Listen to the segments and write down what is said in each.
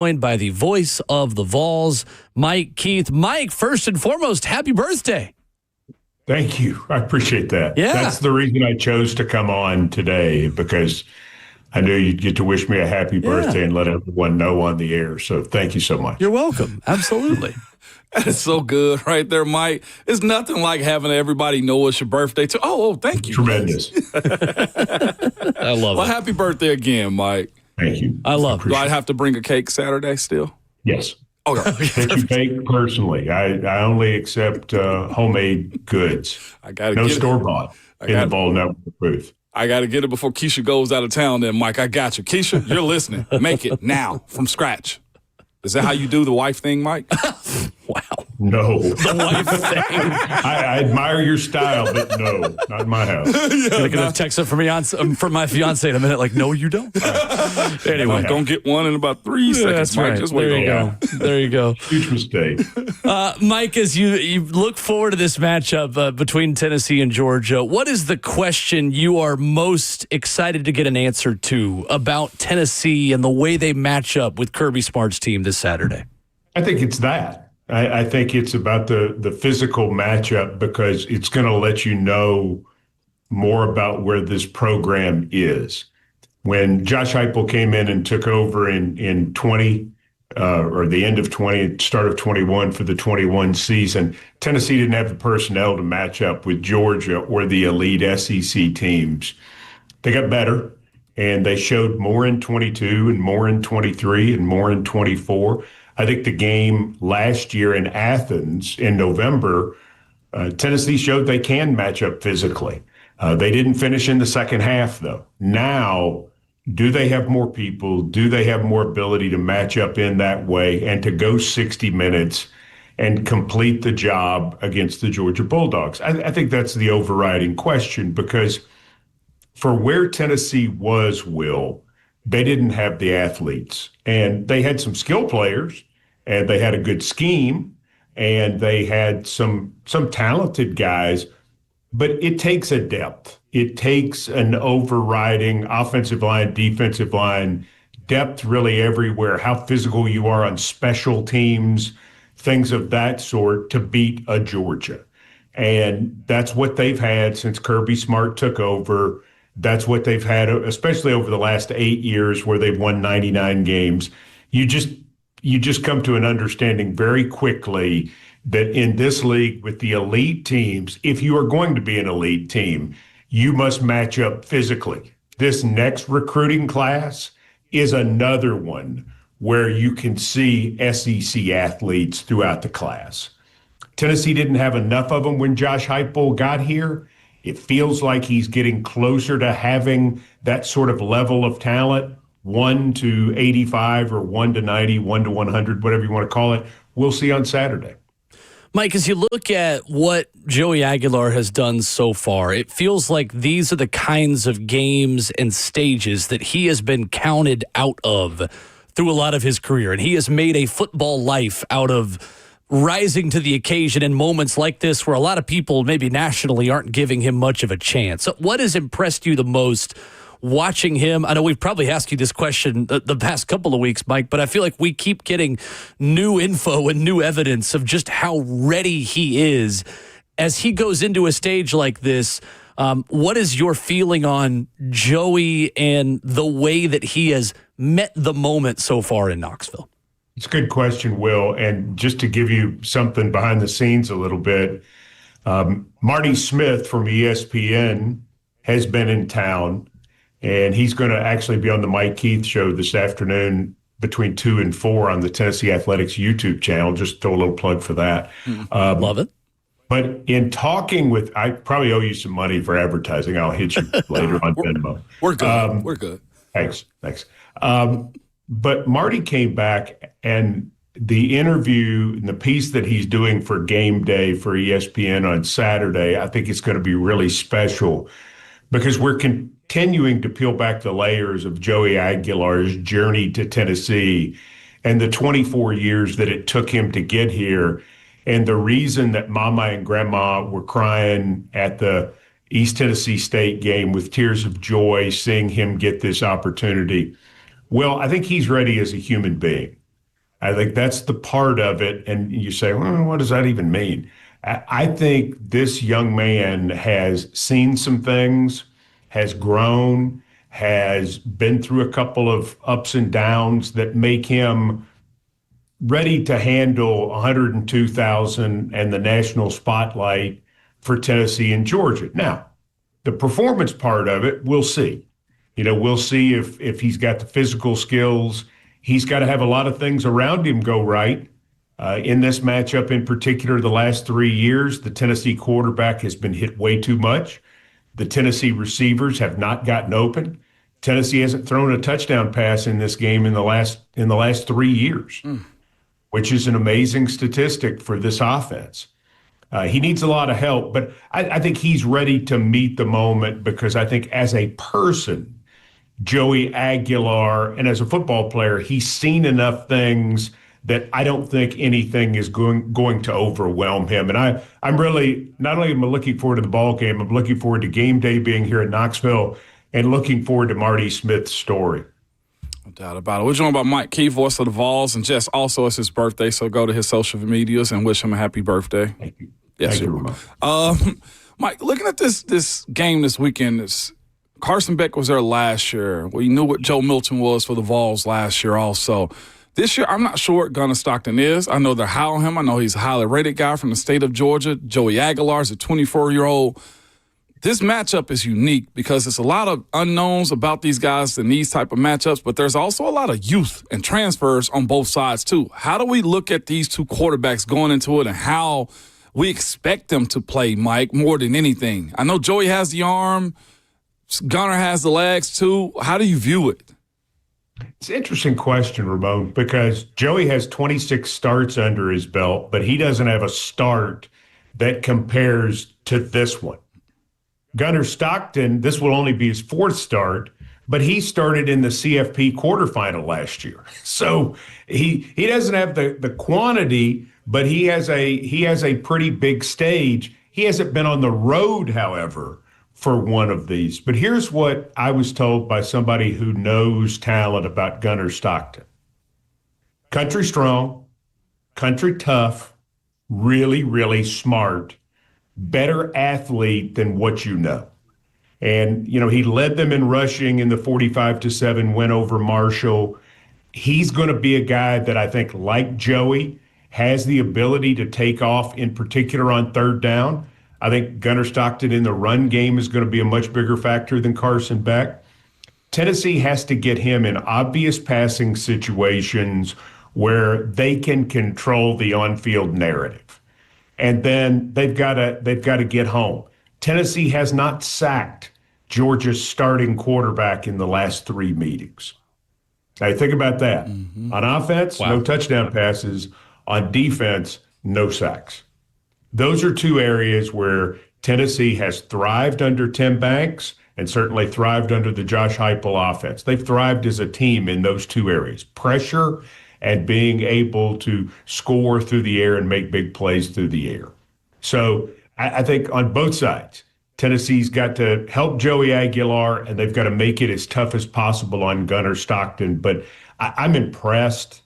joined by the voice of the Vols, Mike Keith. Mike, first and foremost, happy birthday. Thank you. I appreciate that. Yeah. That's the reason I chose to come on today, because I knew you'd get to wish me a happy birthday and let everyone know on the air. So thank you so much. You're welcome. Absolutely. That's so good right there, Mike. It's nothing like having everybody know it's your birthday, too. Oh, thank you. Tremendous. I love Well, it. happy birthday again, Mike. Thank you. I love it. Do I have to bring a cake Saturday still? Yes. Okay. That you bake personally. I only accept homemade goods. I got to No get it. store-bought in the Vol Network booth. I got to get it before Keisha goes out of town then, Mike. I got you. Keisha, you're listening. Make it now from scratch. Is that how you do the wife thing, Mike? Wow. No. The wife thing. I admire your style, but no, not in my house. I'm going to text it from my fiance in a minute, like, no, you don't. Right. Anyway. I'm going to get one in about 3 seconds, That's Mike. right. Just wait There you on go. There you go. Huge mistake. Mike, as you look forward to this matchup between Tennessee and Georgia, what is the question you are most excited to get an answer to about Tennessee and the way they match up with Kirby Smart's team this Saturday? I think it's that. I think it's about the physical matchup, because it's going to let you know more about where this program is. When Josh Heupel came in and took over in 20, or the end of 20, start of 21 for the 21 season, Tennessee didn't have the personnel to match up with Georgia or the elite SEC teams. They got better, and they showed more in 22 and more in 23 and more in 24. I think the game last year in Athens in November, Tennessee showed they can match up physically. They didn't finish in the second half, though. Now, do they have more people? Do they have more ability to match up in that way and to go 60 minutes and complete the job against the Georgia Bulldogs? I think that's the overriding question, because for where Tennessee was, Will, they didn't have the athletes. And they had some skill players, and they had a good scheme, and they had some talented guys, but it takes a depth. It takes an overriding offensive line, defensive line, depth really everywhere, how physical you are on special teams, things of that sort to beat a Georgia. And that's what they've had since Kirby Smart took over. That's what they've had, especially over the last 8 years where they've won 99 games. You just come to an understanding very quickly that in this league with the elite teams, if you are going to be an elite team, you must match up physically. This next recruiting class is another one where you can see SEC athletes throughout the class. Tennessee didn't have enough of them when Josh Heupel got here. It feels like he's getting closer to having that sort of level of talent, 1 to 85 or 1 to 90, 1 to 100, whatever you want to call it. We'll see on Saturday. Mike, as you look at what Joey Aguilar has done so far, it feels like these are the kinds of games and stages that he has been counted out of through a lot of his career. And he has made a football life out of rising to the occasion in moments like this where a lot of people maybe nationally aren't giving him much of a chance. What has impressed you the most watching him? I know we've probably asked you this question the past couple of weeks, Mike, but I feel like we keep getting new info and new evidence of just how ready he is as he goes into a stage like this. What is your feeling on Joey and the way that he has met the moment so far in Knoxville? It's a good question, Will. And just to give you something behind the scenes a little bit, Marty Smith from ESPN has been in town, and he's going to actually be on the Mike Keith show this afternoon between 2 and 4 on the Tennessee Athletics YouTube channel. Just throw a little plug for that. Love it. But in talking with, I probably owe you some money for advertising. I'll hit you later on Venmo. We're good. We're good. Thanks. But Marty came back, and the interview and the piece that he's doing for Game Day for ESPN on Saturday, I think it's going to be really special because we're continuing to peel back the layers of Joey Aguilar's journey to Tennessee and the 24 years that it took him to get here. And the reason that Mama and Grandma were crying at the East Tennessee State game with tears of joy, seeing him get this opportunity. Well, I think he's ready as a human being. I think that's the part of it. And you say, well, what does that even mean? I think this young man has seen some things, has grown, has been through a couple of ups and downs that make him ready to handle 102,000 and the national spotlight for Tennessee and Georgia. Now, the performance part of it, we'll see. We'll see if he's got the physical skills. He's got to have a lot of things around him go right. In this matchup in particular, the last 3 years, the Tennessee quarterback has been hit way too much. The Tennessee receivers have not gotten open. Tennessee hasn't thrown a touchdown pass in this game in the last 3 years, which is an amazing statistic for this offense. He needs a lot of help, but I think he's ready to meet the moment because I think as a person, Joey Aguilar, and as a football player, he's seen enough things that I don't think anything is going to overwhelm him. And I'm really, not only am I looking forward to the ball game, I'm looking forward to game day being here in Knoxville and looking forward to Marty Smith's story. No doubt about it. We're joined by Mike Key, voice of the Vols, and Jess, also it's his birthday, so go to his social medias and wish him a happy birthday. Thank you. Yes, Thank you, Ramon. Mike, looking at this game this weekend, Carson Beck was there last year. We knew what Joe Milton was for the Vols last year also. This year, I'm not sure what Gunnar Stockton is. I know they're high on him. I know he's a highly rated guy from the state of Georgia. Joey Aguilar is a 24-year-old. This matchup is unique because there's a lot of unknowns about these guys in these type of matchups, but there's also a lot of youth and transfers on both sides too. How do we look at these two quarterbacks going into it and how we expect them to play, Mike, more than anything? I know Joey has the arm. Gunnar has the legs too. How do you view it? It's an interesting question, Ramon, because Joey has 26 starts under his belt, but he doesn't have a start that compares to this one. Gunnar Stockton, this will only be his fourth start, but he started in the CFP quarterfinal last year. So he doesn't have the quantity, but he has a pretty big stage. He hasn't been on the road, however, for one of these. But here's what I was told by somebody who knows talent about Gunnar Stockton. Country strong, country tough, really, really smart, better athlete than what you know. And, he led them in rushing in the 45-7 win over Marshall. He's going to be a guy that I think, like Joey, has the ability to take off, in particular on third down. I think Gunnar Stockton in the run game is going to be a much bigger factor than Carson Beck. Tennessee has to get him in obvious passing situations where they can control the on-field narrative. And then they've got to get home. Tennessee has not sacked Georgia's starting quarterback in the last 3 meetings. Now, think about that. Mm-hmm. On offense, no touchdown passes. On defense, no sacks. Those are two areas where Tennessee has thrived under Tim Banks and certainly thrived under the Josh Heupel offense. They've thrived as a team in those two areas, pressure and being able to score through the air and make big plays through the air. So I think on both sides, Tennessee's got to help Joey Aguilar, and they've got to make it as tough as possible on Gunnar Stockton. But I'm impressed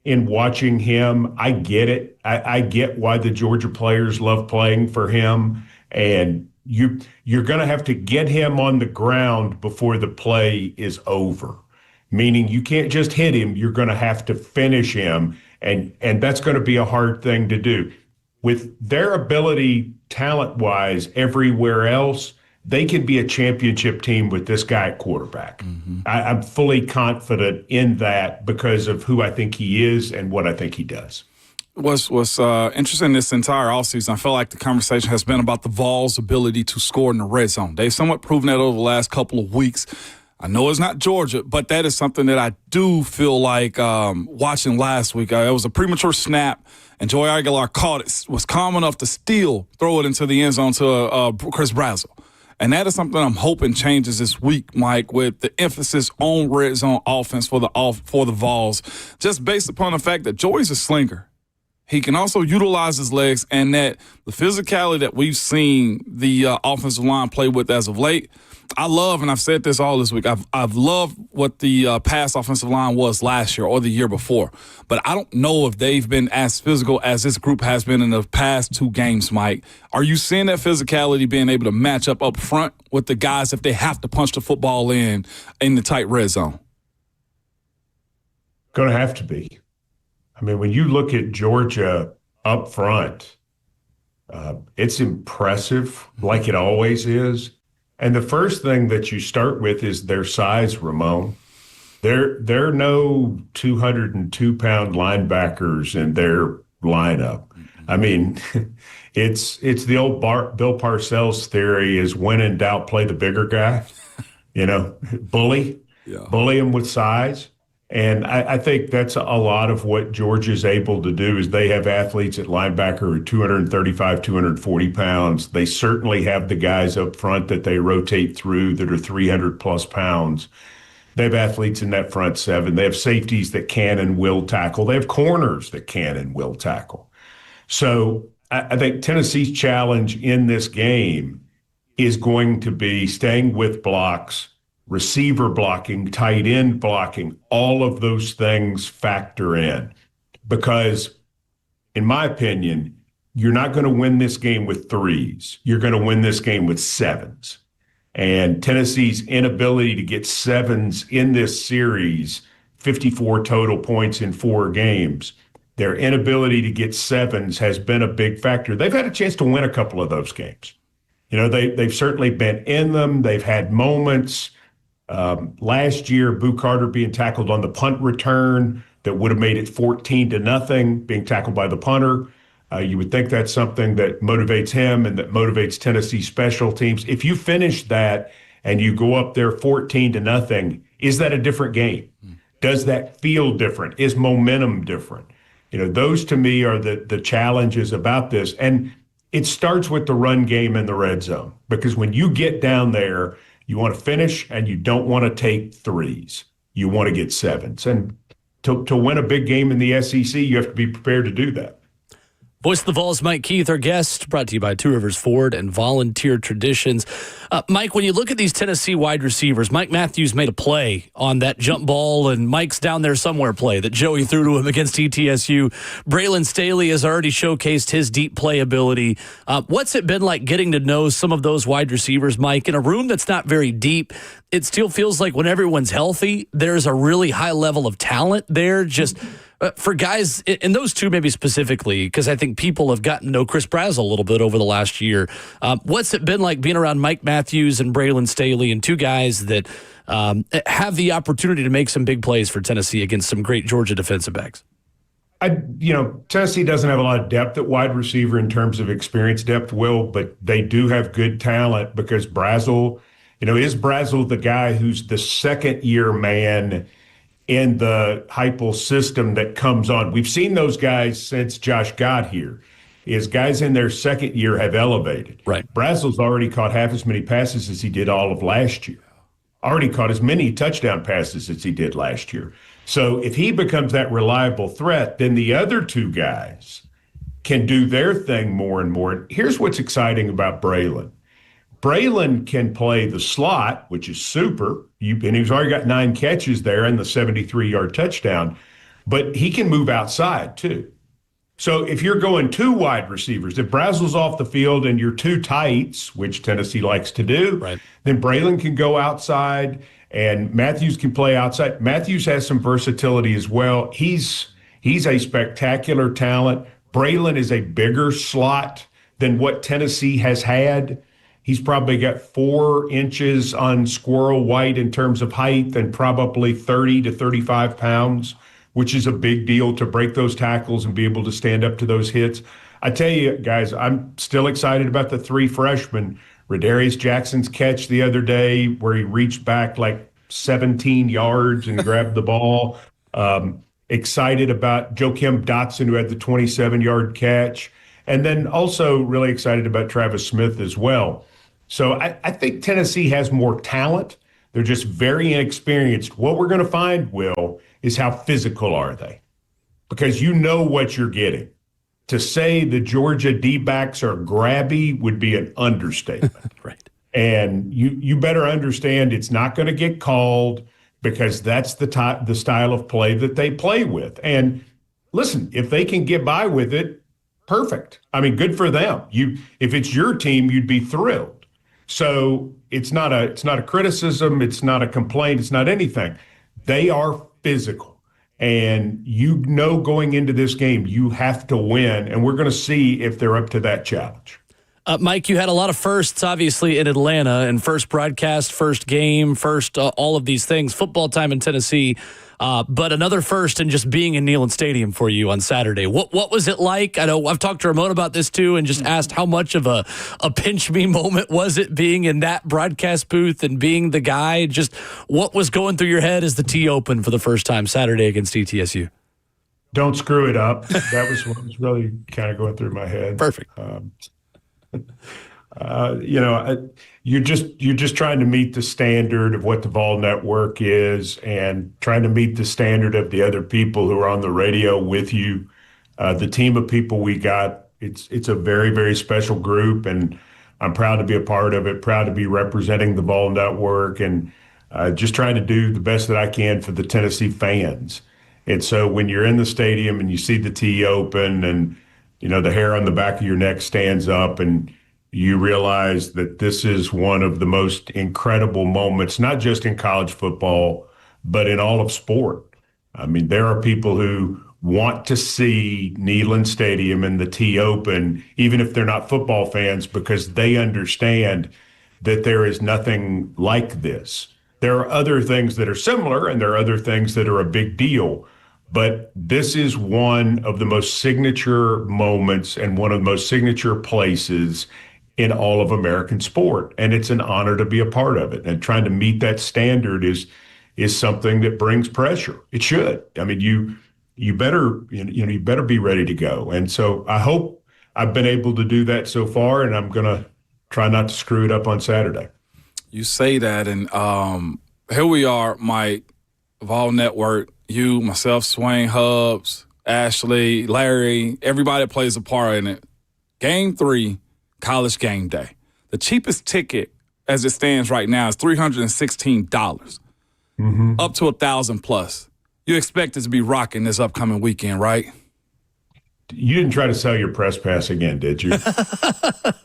in watching him. I get it. I get why the Georgia players love playing for him. And you're going to have to get him on the ground before the play is over, meaning you can't just hit him. You're going to have to finish him. And that's going to be a hard thing to do. With their ability, talent-wise, everywhere else, they could be a championship team with this guy at quarterback. Mm-hmm. I'm fully confident in that because of who I think he is and what I think he does. What's interesting this entire offseason, I feel like the conversation has been about the Vols' ability to score in the red zone. They've somewhat proven that over the last couple of weeks. I know it's not Georgia, but that is something that I do feel like watching last week. It was a premature snap, and Joey Aguilar caught it, was calm enough to still throw it into the end zone to Chris Brazzell. And that is something I'm hoping changes this week, Mike, with the emphasis on red zone offense for the Vols, just based upon the fact that Joey's a slinger. He can also utilize his legs, and that the physicality that we've seen the offensive line play with as of late, I love, and I've said this all this week, I've loved what the past offensive line was last year or the year before. But I don't know if they've been as physical as this group has been in the past 2 games, Mike. Are you seeing that physicality being able to match up front with the guys if they have to punch the football in the tight red zone? Going to have to be. I mean, when you look at Georgia up front, it's impressive, like it always is. And the first thing that you start with is their size, Ramon. They're no 202-pound linebackers in their lineup. I mean, it's the old Bill Parcells theory is when in doubt, play the bigger guy. Bully him with size. And I think that's a lot of what Georgia's able to do is they have athletes at linebacker who are 235, 240 pounds. They certainly have the guys up front that they rotate through that are 300-plus pounds. They have athletes in that front 7. They have safeties that can and will tackle. They have corners that can and will tackle. So I think Tennessee's challenge in this game is going to be staying with blocks, receiver blocking, tight end blocking, all of those things factor in. Because, in my opinion, you're not going to win this game with 3s. You're going to win this game with 7s. And Tennessee's inability to get 7s in this series, 54 total points in 4 games, their inability to get 7s has been a big factor. They've had a chance to win a couple of those games. They've certainly been in them. They've had moments. Last year, Boo Carter being tackled on the punt return that would have made it 14-0, being tackled by the punter. You would think that's something that motivates him and that motivates Tennessee special teams. If you finish that and you go up there 14-0, is that a different game? Does that feel different? Is momentum different? Those to me are the challenges about this. And it starts with the run game in the red zone, because when you get down there, you want to finish and you don't want to take 3s. You want to get 7s. And to win a big game in the SEC, you have to be prepared to do that. Voice of the Vols, Mike Keith, our guest, brought to you by Two Rivers Ford and Volunteer Traditions. Mike, when you look at these Tennessee wide receivers, Mike Matthews made a play on that jump ball, and Mike's down there somewhere play that Joey threw to him against ETSU. Braylon Staley has already showcased his deep play ability. What's it been like getting to know some of those wide receivers, Mike, in a room that's not very deep? It still feels like when everyone's healthy, there's a really high level of talent there. Just for guys, and those two maybe specifically, because I think people have gotten to know Chris Brazzell a little bit over the last year. What's it been like being around Mike Matthews and Braylon Staley, and two guys that have the opportunity to make some big plays for Tennessee against some great Georgia defensive backs? Tennessee doesn't have a lot of depth at wide receiver in terms of experience depth, Will, but they do have good talent because Brazzell, is Brazzell the guy who's the second-year man in the Heupel system that comes on? We've seen those guys since Josh got here. Is guys in their second year have elevated. Right. Brazzell's already caught half as many passes as he did all of last year. Already caught as many touchdown passes as he did last year. So if he becomes that reliable threat, then the other two guys can do their thing more and more. Here's what's exciting about Braylon. Braylon can play the slot, which is super, and he's already got 9 catches there and the 73-yard touchdown, but he can move outside too. So if you're going 2 wide receivers, if Brazzell's off the field and you're 2 tights, which Tennessee likes to do, right, then Braylon can go outside and Matthews can play outside. Matthews has some versatility as well. He's a spectacular talent. Braylon is a bigger slot than what Tennessee has had. He's probably got 4 inches on squirrel white in terms of height and probably 30 to 35 pounds, which is a big deal to break those tackles and be able to stand up to those hits. I tell you, guys, I'm still excited about the 3 freshmen. Radarius Jackson's catch the other day where he reached back like 17 yards and grabbed the ball. Excited about Joakim Dotson, who had the 27-yard catch. And then also really excited about Travis Smith as well. So I think Tennessee has more talent. They're just very inexperienced. What we're going to find, Will, is how physical are they? Because you know what you're getting. To say the Georgia D-backs are grabby would be an understatement. Right. And you better understand it's not going to get called because that's the style of play that they play with. And listen, if they can get by with it, perfect. I mean, good for them. If it's your team, you'd be thrilled. So it's not a criticism, it's not a complaint, it's not anything. They are physical. And going into this game, you have to win, and we're going to see if they're up to that challenge. Mike, you had a lot of firsts, obviously, in Atlanta, and first broadcast, first game, first all of these things, football time in Tennessee, but another first in just being in Neyland Stadium for you on Saturday. What was it like? I know I've talked to Ramon about this, too, and just asked how much of a pinch-me moment was it being in that broadcast booth and being the guy? Just what was going through your head as the T opened for the first time Saturday against ETSU? Don't screw it up. That was what was really kind of going through my head. Perfect. You're just trying to meet the standard of what the Vol Network is, and trying to meet the standard of the other people who are on the radio with you. The team of people we got, it's a very, very special group, and I'm proud to be a part of it. Proud to be representing the Vol Network, and just trying to do the best that I can for the Tennessee fans. And so when you're in the stadium and you see the T open, and the hair on the back of your neck stands up, and you realize that this is one of the most incredible moments, not just in college football, but in all of sport. I mean, there are people who want to see Neyland Stadium and the T open, even if they're not football fans, because they understand that there is nothing like this. There are other things that are similar, and there are other things that are a big deal. But this is one of the most signature moments and one of the most signature places in all of American sport. And it's an honor to be a part of it. And trying to meet that standard is something that brings pressure. It should. I mean, you better be ready to go. And so I hope I've been able to do that so far, and I'm going to try not to screw it up on Saturday. You say that, and here we are, Mike, Vol Network, you, myself, Swain, Hubs, Ashley, Larry, everybody plays a part in it. Game 3, College Game Day. The cheapest ticket as it stands right now is $316, up to $1,000 plus. You expect it to be rocking this upcoming weekend, right? You didn't try to sell your press pass again, did you?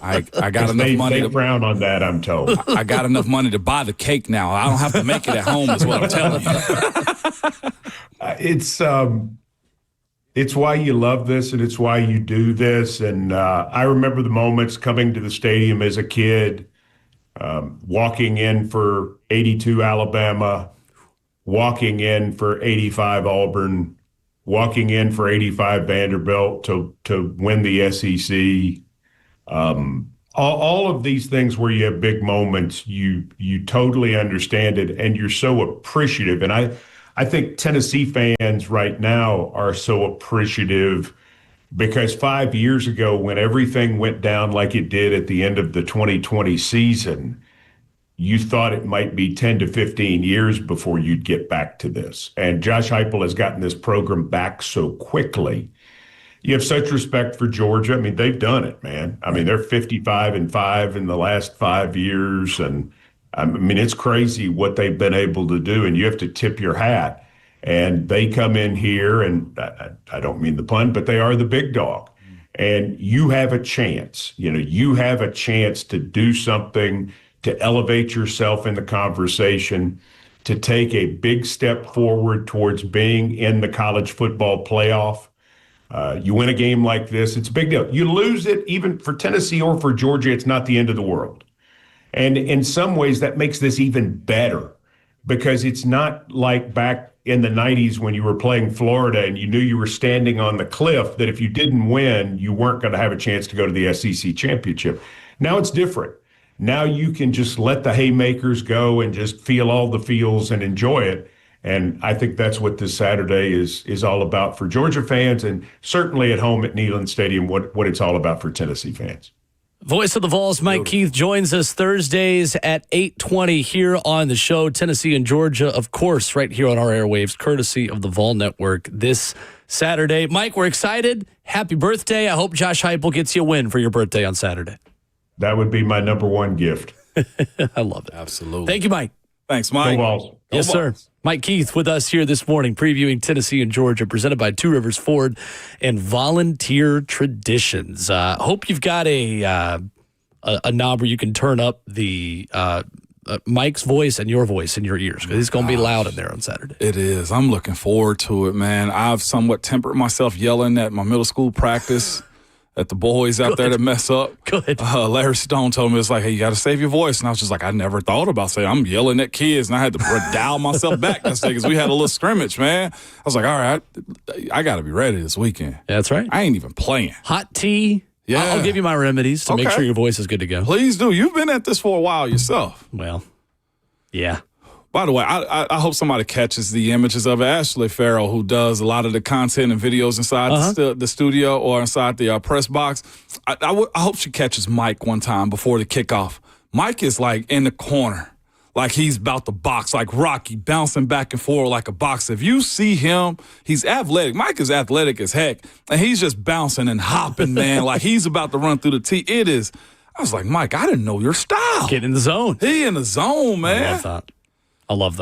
I got enough money. They frown on that, I'm told. I got enough money to buy the cake now. I don't have to make it at home, is what I'm telling you. It's why you love this, and it's why you do this. And I remember the moments coming to the stadium as a kid, walking in for 82 Alabama, walking in for 85 Auburn, walking in for 85 Vanderbilt to win the SEC. All of these things where you have big moments, you totally understand it, and you're so appreciative. And I think Tennessee fans right now are so appreciative because 5 years ago, when everything went down like it did at the end of the 2020 season, you thought it might be 10 to 15 years before you'd get back to this. And Josh Heupel has gotten this program back so quickly. You have such respect for Georgia. I mean, they've done it, man. I mean, they're 55-5 in the last 5 years. And I mean, it's crazy what they've been able to do. And you have to tip your hat. And they come in here, and I don't mean the pun, but they are the big dog. And you have a chance. You have a chance to do something, to elevate yourself in the conversation, to take a big step forward towards being in the college football playoff. You win a game like this, it's a big deal. You lose it, even for Tennessee or for Georgia, it's not the end of the world. And in some ways, that makes this even better because it's not like back in the 90s when you were playing Florida and you knew you were standing on the cliff that if you didn't win, you weren't going to have a chance to go to the SEC championship. Now it's different. Now you can just let the haymakers go and just feel all the feels and enjoy it. And I think that's what this Saturday is all about for Georgia fans, and certainly at home at Neyland Stadium, what it's all about for Tennessee fans. Voice of the Vols, Mike Keith, joins us Thursdays at 8:20 here on the show. Tennessee and Georgia, of course, right here on our airwaves, courtesy of the Vol Network this Saturday. Mike, we're excited. Happy birthday. I hope Josh Heupel gets you a win for your birthday on Saturday. That would be my number one gift. I love it. Absolutely. Thank you, Mike. Thanks, Mike. Go Vols. Yes, sir. Mike Keith with us here this morning, previewing Tennessee and Georgia, presented by Two Rivers Ford and Volunteer Traditions. Hope you've got a knob where you can turn up the Mike's voice and your voice in your ears, because it's going to be loud in there on Saturday. It is. I'm looking forward to it, man. I've somewhat tempered myself yelling at my middle school practice at the boys out there that mess up. Good. Larry Stone told me, it's like, hey, you got to save your voice. And I was just like, I never thought about saying I'm yelling at kids. And I had to dial myself back that day because we had a little scrimmage, man. I was like, all right, I got to be ready this weekend. Yeah, that's right. I ain't even playing. Hot tea. Yeah. I'll give you my remedies to make Okay. sure your voice is good to go. Please do. You've been at this for a while yourself. Well, yeah. By the way, I hope somebody catches the images of it. Ashley Farrell, who does a lot of the content and videos inside the studio or inside the press box, I hope she catches Mike one time before the kickoff. Mike is like in the corner, like he's about to box, like Rocky, bouncing back and forth like a boxer. If you see him, he's athletic. Mike is athletic as heck, and he's just bouncing and hopping, man, like he's about to run through the tee. It is. I was like, Mike, I didn't know your style. Get in the zone. He in the zone, man. I love that.